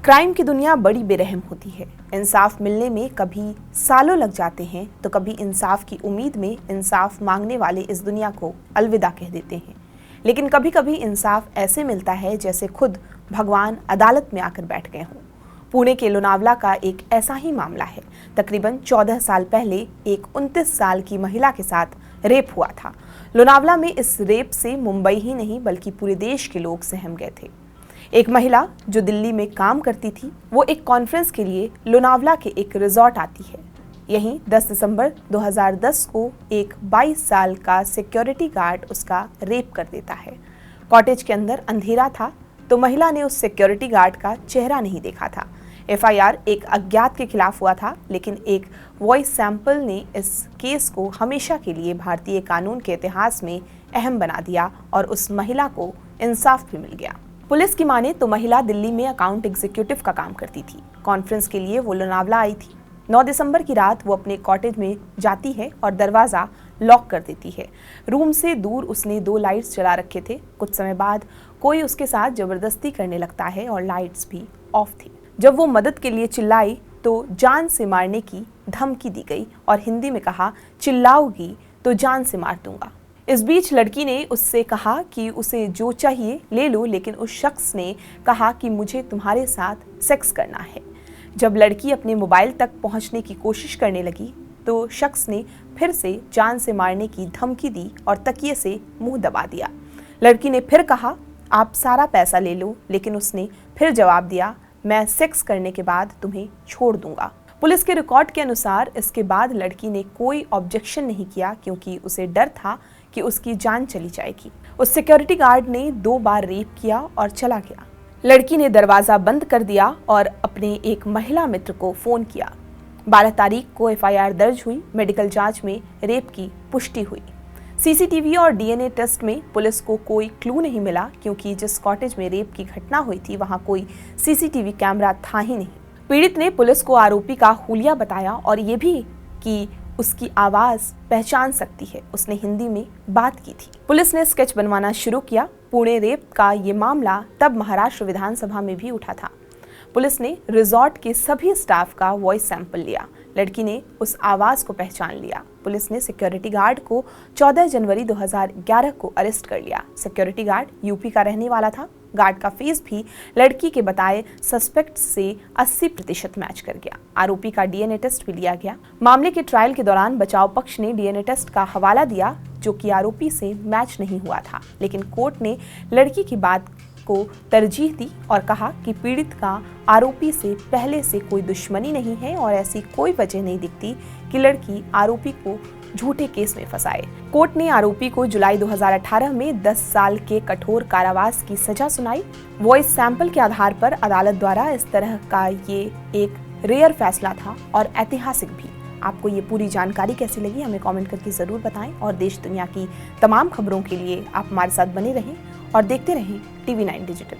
Crime की दुनिया बड़ी बेरहम होती है। इंसाफ मिलने में कभी सालों लग जाते हैं तो कभी इंसाफ की उम्मीद में इंसाफ मांगने वाले इस दुनिया को अलविदा कह देते हैं। लेकिन कभी कभी इंसाफ ऐसे मिलता है जैसे खुद भगवान अदालत में आकर बैठ गए हों। पुणे के लोनावला का एक ऐसा ही मामला है। तकरीबन 14 साल पहले एक 29 साल की महिला के साथ रेप हुआ था। लोनावला में इस रेप से मुंबई ही नहीं बल्कि पूरे देश के लोग सहम गए थे। एक महिला जो दिल्ली में काम करती थी, वो एक कॉन्फ्रेंस के लिए लोनावला के एक रिजॉर्ट आती है। यहीं 10 दिसंबर 2010 को एक 22 साल का सिक्योरिटी गार्ड उसका रेप कर देता है। कॉटेज के अंदर अंधेरा था तो महिला ने उस सिक्योरिटी गार्ड का चेहरा नहीं देखा था। एफआईआर एक अज्ञात के खिलाफ हुआ था, लेकिन एक वॉइस सैंपल ने इस केस को हमेशा के लिए भारतीय कानून के इतिहास में अहम बना दिया और उस महिला को इंसाफ भी मिल गया। पुलिस की माने तो महिला दिल्ली में अकाउंट एग्जीक्यूटिव का काम करती थी। कॉन्फ्रेंस के लिए वो लोनावला आई थी। 9 दिसंबर की रात वो अपने कॉटेज में जाती है और दरवाज़ा लॉक कर देती है। रूम से दूर उसने 2 लाइट्स जला रखे थे। कुछ समय बाद कोई उसके साथ जबरदस्ती करने लगता है और लाइट्स भी ऑफ थी। जब वो मदद के लिए चिल्लाई तो जान से मारने की धमकी दी गई और हिंदी में कहा, चिल्लाओगी तो जान से मार दूंगा। इस बीच लड़की ने उससे कहा कि उसे जो चाहिए ले लो, लेकिन उस शख्स ने कहा कि मुझे तुम्हारे साथ सेक्स करना है। जब लड़की अपने मोबाइल तक पहुंचने की कोशिश करने लगी तो शख्स ने फिर से जान से मारने की धमकी दी और तकिए से मुंह दबा दिया। लड़की ने फिर कहा, आप सारा पैसा ले लो, लेकिन उसने फिर जवाब दिया, मैं सेक्स करने के बाद तुम्हें छोड़ दूंगा। पुलिस के रिकॉर्ड के अनुसार इसके बाद लड़की ने कोई ऑब्जेक्शन नहीं किया क्योंकि उसे डर था कि उसकी जान चली जाएगी। उस सिक्योरिटी गार्ड ने 2 बार रेप किया और चला गया। लड़की ने दरवाजा बंद कर दिया और अपने एक महिला मित्र को फोन किया। 12 तारीख को एफआईआर दर्ज हुई। मेडिकल जांच में रेप की पुष्टि हुई। सीसीटीवी और डीएनए टेस्ट में पुलिस को कोई क्लू नहीं मिला क्योंकि जिस कॉटेज में रेप की घटना हुई थी वहां कोई सीसीटीवी कैमरा था ही नहीं। पीड़ित ने पुलिस को आरोपी का हुलिया बताया और ये भी कि उसकी आवाज पहचान सकती है। उसने हिंदी में बात की थी। पुलिस ने स्केच बनवाना शुरू किया। पुणे रेप का ये मामला तब महाराष्ट्र विधानसभा में भी उठा था। पुलिस ने रिजॉर्ट के सभी स्टाफ का वॉइस सैंपल लिया। लड़की ने उस आवाज को पहचान लिया। पुलिस ने सिक्योरिटी गार्ड को 14 जनवरी 2011 को अरेस्ट कर लिया। सिक्योरिटी गार्ड यूपी का रहने वाला था। गार्ड का फेस भी लड़की के बताए सस्पेक्ट से 80% मैच कर गया। आरोपी का डीएनए टेस्ट भी लिया गया। मामले के ट्रायल के दौरान बचाव पक्ष ने डीएनए टेस्ट का हवाला दिया जो कि आरोपी से मैच नहीं हुआ था, लेकिन कोर्ट ने लड़की की बात को तरजीह दी और कहा कि पीड़ित का आरोपी से पहले से कोई दुश्मनी नहीं है और ऐसी कोई वजह नहीं दिखती कि लड़की आरोपी को झूठे केस में फंसाए। कोर्ट ने आरोपी को जुलाई 2018 में 10 साल के कठोर कारावास की सजा सुनाई। वॉइस सैंपल के आधार पर अदालत द्वारा इस तरह का ये एक रेयर फैसला था और ऐतिहासिक भी। आपको ये पूरी जानकारी कैसी लगी हमें कमेंट करके ज़रूर बताएं और देश दुनिया की तमाम खबरों के लिए आप हमारे साथ बने रहें और देखते रहें TV9 डिजिटल।